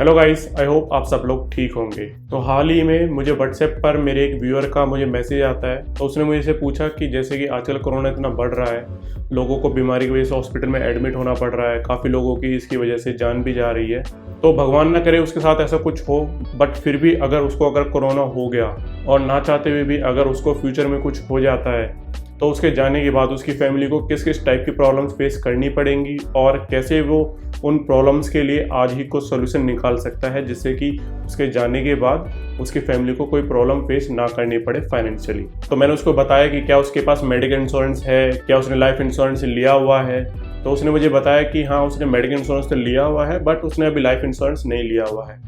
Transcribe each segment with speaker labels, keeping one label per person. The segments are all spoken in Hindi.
Speaker 1: हेलो गाइस, आई होप आप सब लोग ठीक होंगे। तो हाल ही में मुझे व्हाट्सएप पर मेरे एक व्यूअर का मुझे मैसेज आता है। तो उसने मुझे से पूछा कि जैसे कि आजकल कोरोना इतना बढ़ रहा है, लोगों को बीमारी की वजह से हॉस्पिटल में एडमिट होना पड़ रहा है, काफ़ी लोगों की इसकी वजह से जान भी जा रही है। तो भगवान ना करे उसके साथ ऐसा कुछ हो, बट फिर भी अगर कोरोना हो गया और ना चाहते हुए भी अगर उसको फ्यूचर में कुछ हो जाता है, तो उसके जाने के बाद उसकी फैमिली को किस किस टाइप की प्रॉब्लम्स फेस करनी पड़ेंगी और कैसे वो उन प्रॉब्लम्स के लिए आज ही को सोल्यूशन निकाल सकता है, जिससे कि उसके जाने के बाद उसकी फैमिली को कोई प्रॉब्लम फेस ना करनी पड़े फाइनेंशियली। तो मैंने उसको बताया कि क्या उसके पास मेडिकल इंश्योरेंस है, क्या उसने लाइफ इंश्योरेंस लिया हुआ है। तो उसने मुझे बताया कि हाँ, उसने मेडिकल इंश्योरेंस तो लिया हुआ है, बट उसने अभी लाइफ इंश्योरेंस नहीं लिया हुआ है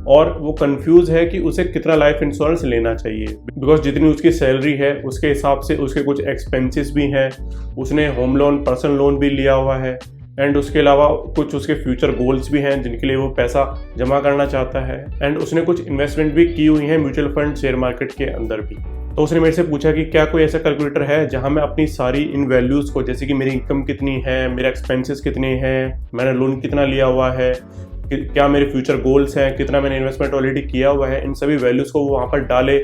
Speaker 1: और वो कंफ्यूज है कि उसे कितना लाइफ इंश्योरेंस लेना चाहिए। बिकॉज जितनी उसकी सैलरी है उसके हिसाब से उसके कुछ एक्सपेंसेस भी हैं। उसने होम लोन, पर्सनल लोन भी लिया हुआ है एंड उसके अलावा कुछ उसके फ्यूचर गोल्स भी हैं जिनके लिए वो पैसा जमा करना चाहता है। एंड उसने कुछ इन्वेस्टमेंट भी की हुई है म्यूचुअल फंड, शेयर मार्केट के अंदर भी। तो उसने मेरे से पूछा कि क्या कोई ऐसा कैलकुलेटर है जहां मैं अपनी सारी इन वैल्यूज़ को, जैसे कि मेरी इनकम कितनी है, मेरे एक्सपेंसेस कितने हैं, मैंने लोन कितना लिया हुआ है, क्या मेरे फ्यूचर गोल्स हैं, कितना मैंने इन्वेस्टमेंट ऑलरेडी किया हुआ है, इन सभी वैल्यूज़ को वो वहाँ पर डाले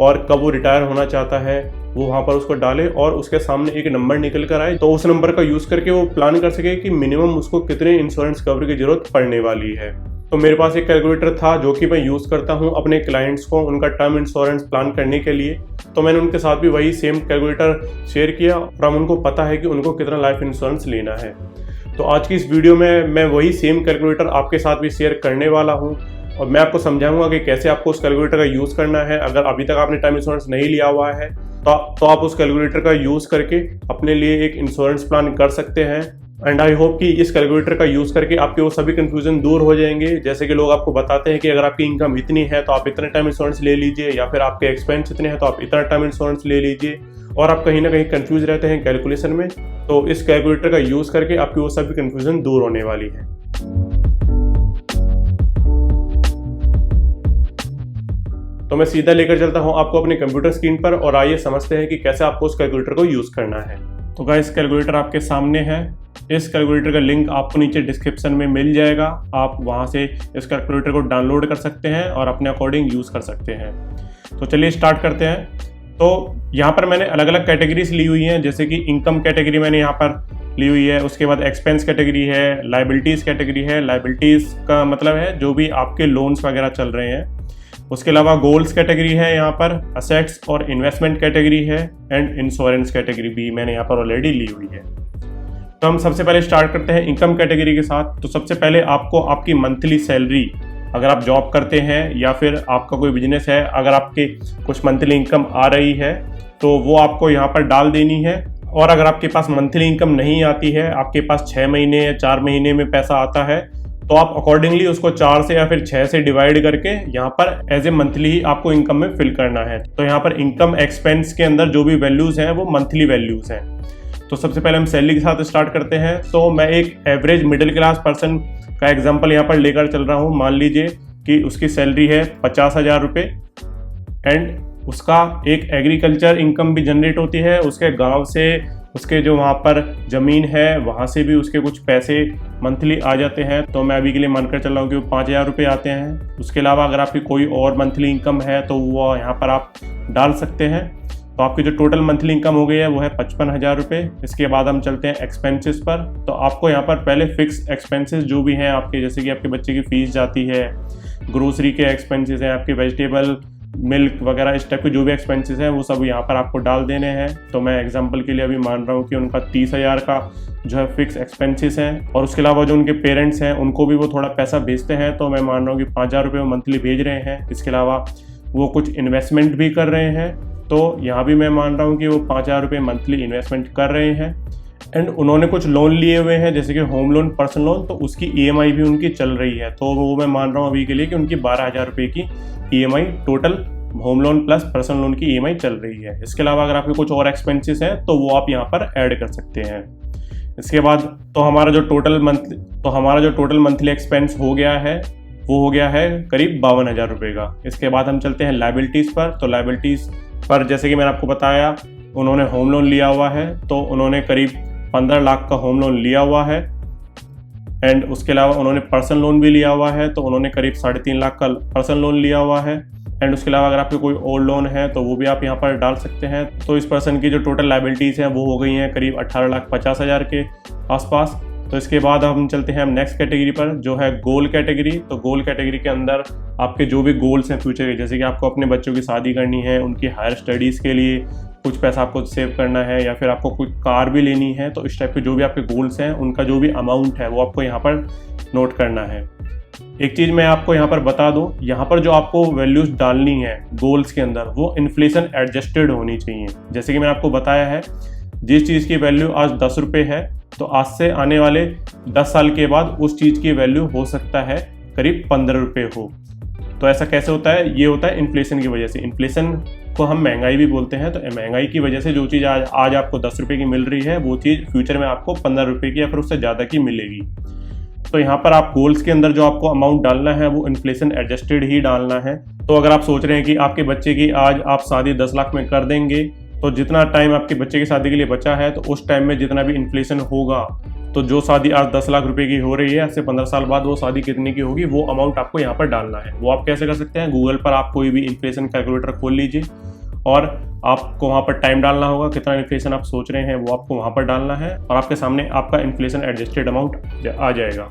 Speaker 1: और कब वो रिटायर होना चाहता है वो वहाँ पर उसको डाले और उसके सामने एक नंबर निकल कर आए, तो उस नंबर का यूज़ करके वो प्लान कर सके कि मिनिमम उसको कितने इंश्योरेंस कवर की जरूरत पड़ने वाली है। तो मेरे पास एक कैलकुलेटर था जो कि मैं यूज़ करता हूँ अपने क्लाइंट्स को उनका टर्म इंश्योरेंस प्लान करने के लिए। तो मैंने उनके साथ भी वही सेम कैलकुलेटर शेयर किया और अब उनको पता है कि उनको कितना लाइफ इंश्योरेंस लेना है। तो आज की इस वीडियो में मैं वही सेम कैलकुलेटर आपके साथ भी शेयर करने वाला हूं और मैं आपको समझाऊंगा कि कैसे आपको उस कैलकुलेटर का यूज़ करना है। अगर अभी तक आपने टर्म इंश्योरेंस नहीं लिया हुआ है तो आप उस कैलकुलेटर का यूज़ करके अपने लिए एक इंश्योरेंस प्लान कर सकते हैं। एंड आई होप कि इस कैलकुलेटर का यूज़ करके आपके वो सभी कंफ्यूजन दूर हो जाएंगे। जैसे कि लोग आपको बताते हैं कि अगर आपकी इनकम इतनी है तो आप इतने टर्म इंश्योरेंस ले लीजिए, या फिर आपके एक्सपेंस इतने हैं तो आप इतना टर्म इंश्योरेंस ले लीजिए, और आप कहीं ना कहीं कंफ्यूज रहते हैं कैलकुलेशन में। तो इस कैलकुलेटर का यूज़ करके आपकी वो सभी कंफ्यूजन दूर होने वाली है। तो मैं सीधा लेकर चलता हूं आपको अपने कंप्यूटर स्क्रीन पर और आइए समझते हैं कि कैसे आपको उस कैलकुलेटर को यूज़ करना है। तो गाइस, कैलकुलेटर आपके सामने है। इस कैलकुलेटर का लिंक आपको नीचे डिस्क्रिप्शन में मिल जाएगा। आप वहां से इस कैलकुलेटर को डाउनलोड कर सकते हैं और अपने अकॉर्डिंग यूज़ कर सकते हैं। तो चलिए स्टार्ट करते हैं। तो यहाँ पर मैंने अलग अलग कैटेगरीज ली हुई हैं, जैसे कि इनकम कैटेगरी मैंने यहाँ पर ली हुई है, उसके बाद एक्सपेंस कैटेगरी है, लाइबिलिटीज़ कैटेगरी है। लाइबिलिटीज़ का मतलब है जो भी आपके लोन्स वगैरह चल रहे हैं। उसके अलावा गोल्स कैटेगरी है, यहाँ पर असेट्स और इन्वेस्टमेंट कैटेगरी है, एंड इंश्योरेंस कैटेगरी भी मैंने यहाँ पर ऑलरेडी ली हुई है। तो हम सबसे पहले स्टार्ट करते हैं इनकम कैटेगरी के साथ। तो सबसे पहले आपको आपकी मंथली सैलरी, अगर आप जॉब करते हैं या फिर आपका कोई बिजनेस है, अगर आपके कुछ मंथली इनकम आ रही है तो वो आपको यहाँ पर डाल देनी है। और अगर आपके पास मंथली इनकम नहीं आती है, आपके पास 6 महीने या 4 महीने में पैसा आता है, तो आप अकॉर्डिंगली उसको 4 से या फिर 6 से डिवाइड करके यहाँ पर एज ए मंथली ही आपको इनकम में फिल करना है। तो यहाँ पर इनकम एक्सपेंस के अंदर जो भी वैल्यूज़ हैं वो मंथली वैल्यूज़ हैं। तो सबसे पहले हम सैलरी के साथ स्टार्ट करते हैं। तो मैं एक एवरेज मिडिल क्लास पर्सन का एग्जांपल यहाँ पर लेकर चल रहा हूँ। मान लीजिए कि उसकी सैलरी है 50,000 रुपये एंड उसका एक एग्रीकल्चर इनकम भी जनरेट होती है, उसके गांव से, उसके जो वहाँ पर ज़मीन है वहाँ से भी उसके कुछ पैसे मंथली आ जाते हैं। तो मैं अभी के लिए मानकर चल रहा हूँ कि वो 5,000 रुपये आते हैं। उसके अलावा अगर आपकी कोई और मंथली इनकम है तो वो यहाँ पर आप डाल सकते हैं। तो आपकी जो टोटल मंथली इनकम हो गई है वो है 55,000 रुपये। इसके बाद हम चलते हैं एक्सपेंसेस पर। तो आपको यहाँ पर पहले फिक्स एक्सपेंसेस जो भी हैं आपके, जैसे कि आपके बच्चे की फ़ीस जाती है, ग्रोसरी के एक्सपेंसेस हैं, आपके वेजिटेबल, मिल्क वगैरह, इस टाइप के जो भी एक्सपेंसेस हैं वो सब यहाँ पर आपको डाल देने हैं। तो मैं एग्जांपल के लिए अभी मान रहा हूँ कि उनका 30,000 का जो है फिक्स एक्सपेंसेस हैं, और उसके अलावा जो उनके पेरेंट्स हैं उनको भी वो थोड़ा पैसा भेजते हैं, तो मैं मान रहा हूँ कि 5,000 रुपये मंथली भेज रहे हैं। इसके अलावा वो कुछ इन्वेस्टमेंट भी कर रहे हैं, तो यहाँ भी मैं मान रहा हूँ कि वो 5,000 रुपये मंथली इन्वेस्टमेंट कर रहे हैं। एंड उन्होंने कुछ लोन लिए हुए हैं, जैसे कि होम लोन, पर्सनल लोन, तो उसकी EMI भी उनकी चल रही है। तो वो मैं मान रहा हूँ अभी के लिए कि उनकी 12,000 रुपये की EMI total home loan plus personal loan की EMI चल रही है। इसके अलावा अगर आपके कुछ और एक्सपेंसेस हैं तो वो आप यहाँ पर ऐड कर सकते हैं। इसके बाद तो हमारा जो टोटल मंथली एक्सपेंस हो गया है वो हो गया है करीब 52,000 रुपये का। इसके बाद हम चलते हैं लाइबिलिटीज़ पर। तो लाइबिलिटीज़ पर जैसे कि मैंने आपको बताया, उन्होंने होम लोन लिया हुआ है, तो उन्होंने करीब 15 लाख का होम लोन लिया हुआ है। एंड उसके अलावा उन्होंने पर्सनल लोन भी लिया हुआ है, तो उन्होंने करीब 3.5 लाख का पर्सनल लोन लिया हुआ है। एंड उसके अलावा अगर आपके कोई ओल्ड लोन है तो वो भी आप यहाँ पर डाल सकते हैं। तो इस पर्सन की जो टोटल लाइबिलिटीज़ हैं वो हो गई हैं करीब 18,50,000 के आसपास। तो इसके बाद हम चलते हैं नेक्स्ट कैटेगरी पर, जो है गोल कैटेगरी। तो गोल कैटेगरी के अंदर आपके जो भी गोल्स हैं फ्यूचर के, जैसे कि आपको अपने बच्चों की शादी करनी है, उनकी हायर स्टडीज़ के लिए कुछ पैसा आपको सेव करना है, या फिर आपको कोई कार भी लेनी है, तो इस टाइप के जो भी आपके गोल्स हैं उनका जो भी अमाउंट है वो आपको यहाँ पर नोट करना है। एक चीज़ मैं आपको यहाँ पर बता दूँ, यहाँ पर जो आपको वैल्यूज़ डालनी है गोल्स के अंदर वो इन्फ्लेशन एडजस्टेड होनी चाहिए। जैसे कि मैंने आपको बताया है, जिस चीज़ की वैल्यू आज 10 रुपये है तो आज से आने वाले 10 साल के बाद उस चीज़ की वैल्यू हो सकता है करीब 15 रुपये हो। तो ऐसा कैसे होता है? ये होता है इन्फ्लेशन की वजह से। इन्फ्लेशन को हम महंगाई भी बोलते हैं। तो महंगाई की वजह से जो चीज़ आज आपको 10 रुपये की मिल रही है वो चीज़ फ्यूचर में आपको 15 रुपये की या फिर उससे ज़्यादा की मिलेगी। तो यहाँ पर आप गोल्स के अंदर जो आपको अमाउंट डालना है वो इन्फ्लेशन एडजस्टेड ही डालना है। तो अगर आप सोच रहे हैं कि आपके बच्चे की आज आप शादी 10 लाख में कर देंगे, तो जितना टाइम आपके बच्चे की शादी के लिए बचा है तो उस टाइम में जितना भी इन्फ्लेशन होगा, तो जो शादी आज 10 लाख रुपए की हो रही है, ऐसे 15 साल बाद वो शादी कितने की होगी वो अमाउंट आपको यहाँ पर डालना है। वो आप कैसे कर सकते हैं? गूगल पर आप कोई भी इन्फ्लेशन कैलकुलेटर खोल लीजिए और आपको वहाँ पर टाइम डालना होगा, कितना इन्फ्लेशन आप सोच रहे हैं वो आपको वहाँ पर डालना है और आपके सामने आपका इन्फ्लेशन एडजस्टेड अमाउंट आ जाएगा।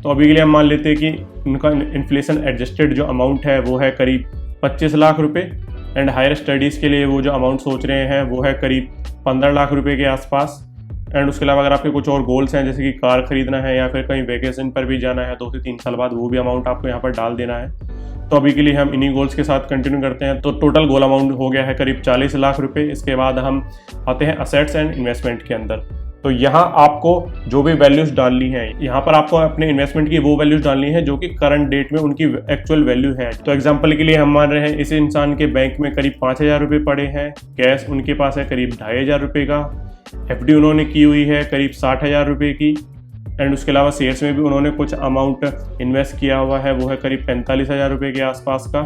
Speaker 1: तो अभी के लिए हम मान लेते हैं कि उनका इन्फ्लेशन एडजस्टेड जो अमाउंट है वो है करीब 25 लाख रुपए। एंड हायर स्टडीज़ के लिए वो जो अमाउंट सोच रहे हैं वो है करीब 15 लाख रुपए के आसपास। एंड उसके अलावा अगर आपके कुछ और गोल्स हैं, जैसे कि कार खरीदना है या फिर कहीं वेकेशन पर भी जाना है 2 से 3 साल बाद, वो भी अमाउंट आपको यहाँ पर डाल देना है। तो अभी के लिए हम इन्हीं गोल्स के साथ कंटिन्यू करते हैं। तो टोटल गोल अमाउंट हो गया है करीब 40 लाख रुपए। इसके बाद हम आते हैं असेट्स एंड इन्वेस्टमेंट के अंदर। तो यहाँ आपको जो भी वैल्यूज डालनी है, यहाँ पर आपको अपने इन्वेस्टमेंट की वो वैल्यूज डालनी है जो कि करंट डेट में उनकी एक्चुअल वैल्यू है। तो एग्जांपल के लिए हम मान रहे हैं इस इंसान के बैंक में करीब 5,000 रुपये पड़े हैं, कैश उनके पास है करीब 2,500 रुपये का, एफडी उन्होंने की हुई है करीब 60,000 रुपये की, एंड उसके अलावा शेयर्स में भी उन्होंने कुछ अमाउंट इन्वेस्ट किया हुआ है, वो है करीब 45,000 रुपये के आसपास का,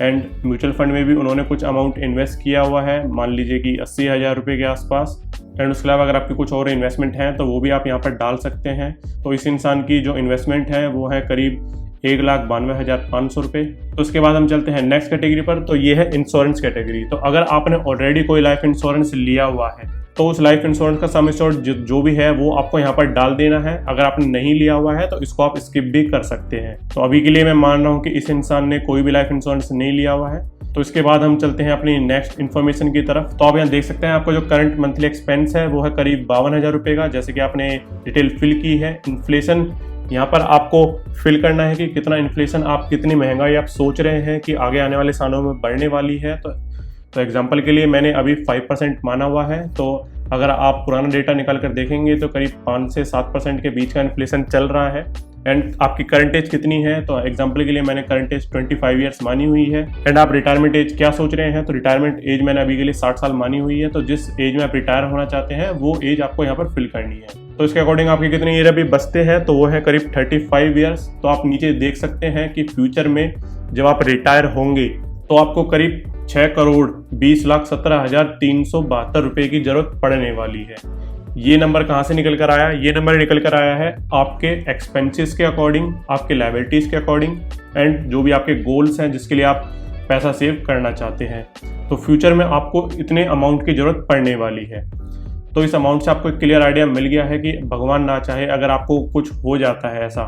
Speaker 1: एंड म्यूचुअल फंड में भी उन्होंने कुछ अमाउंट इन्वेस्ट किया हुआ है, मान लीजिए कि 80,000 रुपये के आसपास। एंड उसके अलावा अगर आपकी कुछ और इन्वेस्टमेंट हैं तो वो भी आप यहाँ पर डाल सकते हैं। तो इस इंसान की जो इन्वेस्टमेंट है वो है करीब 1,92,500 रुपये। तो उसके बाद हम चलते हैं नेक्स्ट कैटेगरी पर। तो ये है इंश्योरेंस कैटेगरी। तो अगर आपने ऑलरेडी कोई लाइफ इंश्योरेंस लिया हुआ है तो उस लाइफ इंश्योरेंस का सम एश्योर्ड जो भी है वो आपको यहाँ पर डाल देना है। अगर आपने नहीं लिया हुआ है तो इसको आप स्किप भी कर सकते हैं। तो अभी के लिए मैं मान रहा हूँ कि इस इंसान ने कोई भी लाइफ इंश्योरेंस नहीं लिया हुआ है। तो इसके बाद हम चलते हैं अपनी नेक्स्ट इन्फॉर्मेशन की तरफ। तो आप यहाँ देख सकते हैं आपका जो करंट मंथली एक्सपेंस है वो है करीब 52,000 रुपये का, जैसे कि आपने डिटेल फिल की है। इन्फ्लेशन यहाँ पर आपको फिल करना है कि कितना इन्फ्लेशन, आप कितनी महंगाई आप सोच रहे हैं कि आगे आने वाले सालों में बढ़ने वाली है। तो एग्जांपल के लिए मैंने अभी 5% माना हुआ है। तो अगर आप पुराना डेटा निकाल कर देखेंगे तो करीब 5 से 7% के बीच का इन्फ्लेशन चल रहा है। एंड आपकी करंट एज कितनी है? तो एग्जांपल के लिए मैंने करंट एज 25 ईयर्स मानी हुई है। एंड आप रिटायरमेंट एज क्या सोच रहे हैं? तो रिटायरमेंट एज मैंने अभी के लिए 60 साल मानी हुई है। तो जिस एज में आप रिटायर होना चाहते हैं वो एज आपको यहाँ पर फिल करनी है। तो इसके अकॉर्डिंग आपके कितने ईयर अभी बचते हैं? तो वो है करीब 35 ईयर्स। तो आप नीचे देख सकते हैं कि फ्यूचर में जब आप रिटायर होंगे तो आपको करीब 6,20,17,372 रुपये की जरूरत पड़ने वाली है। ये नंबर कहाँ से निकल कर आया? ये नंबर निकल कर आया है आपके एक्सपेंसेस के अकॉर्डिंग, आपके लायबिलिटीज़ के अकॉर्डिंग, एंड जो भी आपके गोल्स हैं जिसके लिए आप पैसा सेव करना चाहते हैं। तो फ्यूचर में आपको इतने अमाउंट की ज़रूरत पड़ने वाली है। तो इस अमाउंट से आपको एक क्लियर आइडिया मिल गया है कि भगवान ना चाहे अगर आपको कुछ हो जाता है ऐसा,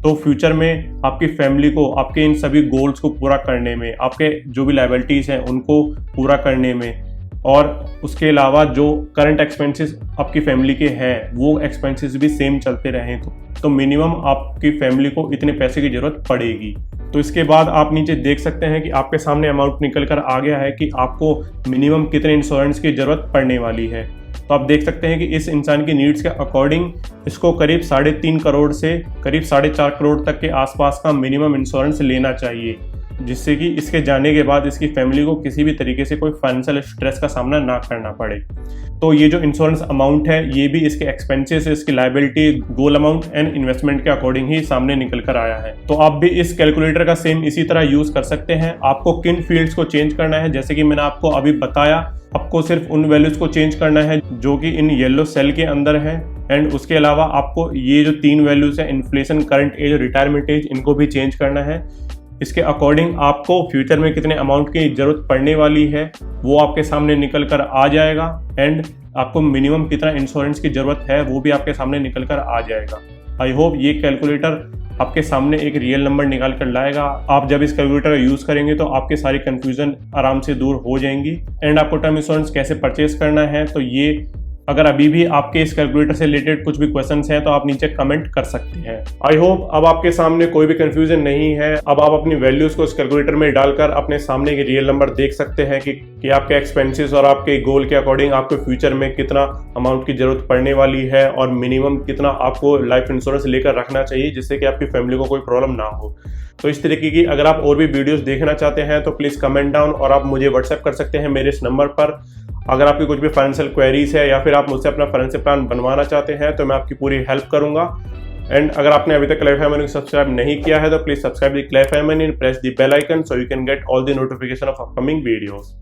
Speaker 1: तो फ्यूचर में आपकी फैमिली को आपके इन सभी गोल्स को पूरा करने में, आपके जो भी लायबिलिटीज़ हैं उनको पूरा करने में, और उसके अलावा जो करंट एक्सपेंसेस आपकी फैमिली के हैं वो एक्सपेंसेस भी सेम चलते रहें तो मिनिमम आपकी फैमिली को इतने पैसे की ज़रूरत पड़ेगी। तो इसके बाद आप नीचे देख सकते हैं कि आपके सामने अमाउंट निकल कर आ गया है कि आपको मिनिमम कितने इंश्योरेंस की ज़रूरत पड़ने वाली है। तो आप देख सकते हैं कि इस इंसान की नीड्स के अकॉर्डिंग इसको करीब 3.5 करोड़ से करीब 4.5 करोड़ तक के आसपास का मिनिमम इंश्योरेंस लेना चाहिए, जिससे कि इसके जाने के बाद इसकी फैमिली को किसी भी तरीके से कोई फाइनेंशियल स्ट्रेस का सामना ना करना पड़े। तो ये जो इंश्योरेंस अमाउंट है ये भी इसके एक्सपेंसेस, इसकी liability, goal amount and investment के अकॉर्डिंग ही सामने निकल कर आया है। तो आप भी इस कैलकुलेटर का सेम इसी तरह यूज़ कर सकते हैं। आपको किन फील्ड्स को चेंज करना है, जैसे कि मैंने आपको अभी बताया, आपको सिर्फ उन वैल्यूज़ को चेंज करना है जो कि इन येलो सेल के अंदर है। एंड उसके अलावा आपको ये जो 3 वैल्यूज है, इन्फ्लेशन, करंट एज और रिटायरमेंट एज, इनको भी चेंज करना है। इसके अकॉर्डिंग आपको फ्यूचर में कितने अमाउंट की ज़रूरत पड़ने वाली है वो आपके सामने निकल कर आ जाएगा, एंड आपको मिनिमम कितना इंश्योरेंस की ज़रूरत है वो भी आपके सामने निकल कर आ जाएगा। आई होप ये कैलकुलेटर आपके सामने एक रियल नंबर निकाल कर लाएगा। आप जब इस कैलकुलेटर का यूज़ करेंगे तो आपके सारी कन्फ्यूज़न आराम से दूर हो जाएंगी। एंड आपको टर्म इंश्योरेंस कैसे परचेज करना है, तो ये अगर अभी भी आपके इस कैलकुलेटर से रिलेटेड कुछ भी क्वेश्चंस हैं तो आप नीचे कमेंट कर सकते हैं। आई होप अब आपके सामने कोई भी कंफ्यूजन नहीं है। अब आप अपनी वैल्यूज को इस कैलकुलेटर में डालकर अपने सामने के रियल नंबर देख सकते हैं कि आपके एक्सपेंसेस और आपके गोल के अकॉर्डिंग आपको फ्यूचर में कितना अमाउंट की जरूरत पड़ने वाली है और मिनिमम कितना आपको लाइफ इंश्योरेंस लेकर रखना चाहिए जिससे कि आपकी फैमिली को कोई प्रॉब्लम ना हो। तो इस तरीके की अगर आप और भी वीडियोस देखना चाहते हैं तो प्लीज़ कमेंट डाउन और आप मुझे व्हाट्सएप कर सकते हैं मेरे इस नंबर पर। अगर आपकी कुछ भी फाइनेंशियल क्वेरीज है या फिर आप मुझसे अपना फाइनेंशियल प्लान बनवाना चाहते हैं तो मैं आपकी पूरी हेल्प करूंगा। एंड अगर आपने अभी तक क्लेरिफाई मनी को सब्सक्राइब नहीं किया है तो please subscribe the Clarify Money and press the bell icon so you can get all the notification of upcoming videos.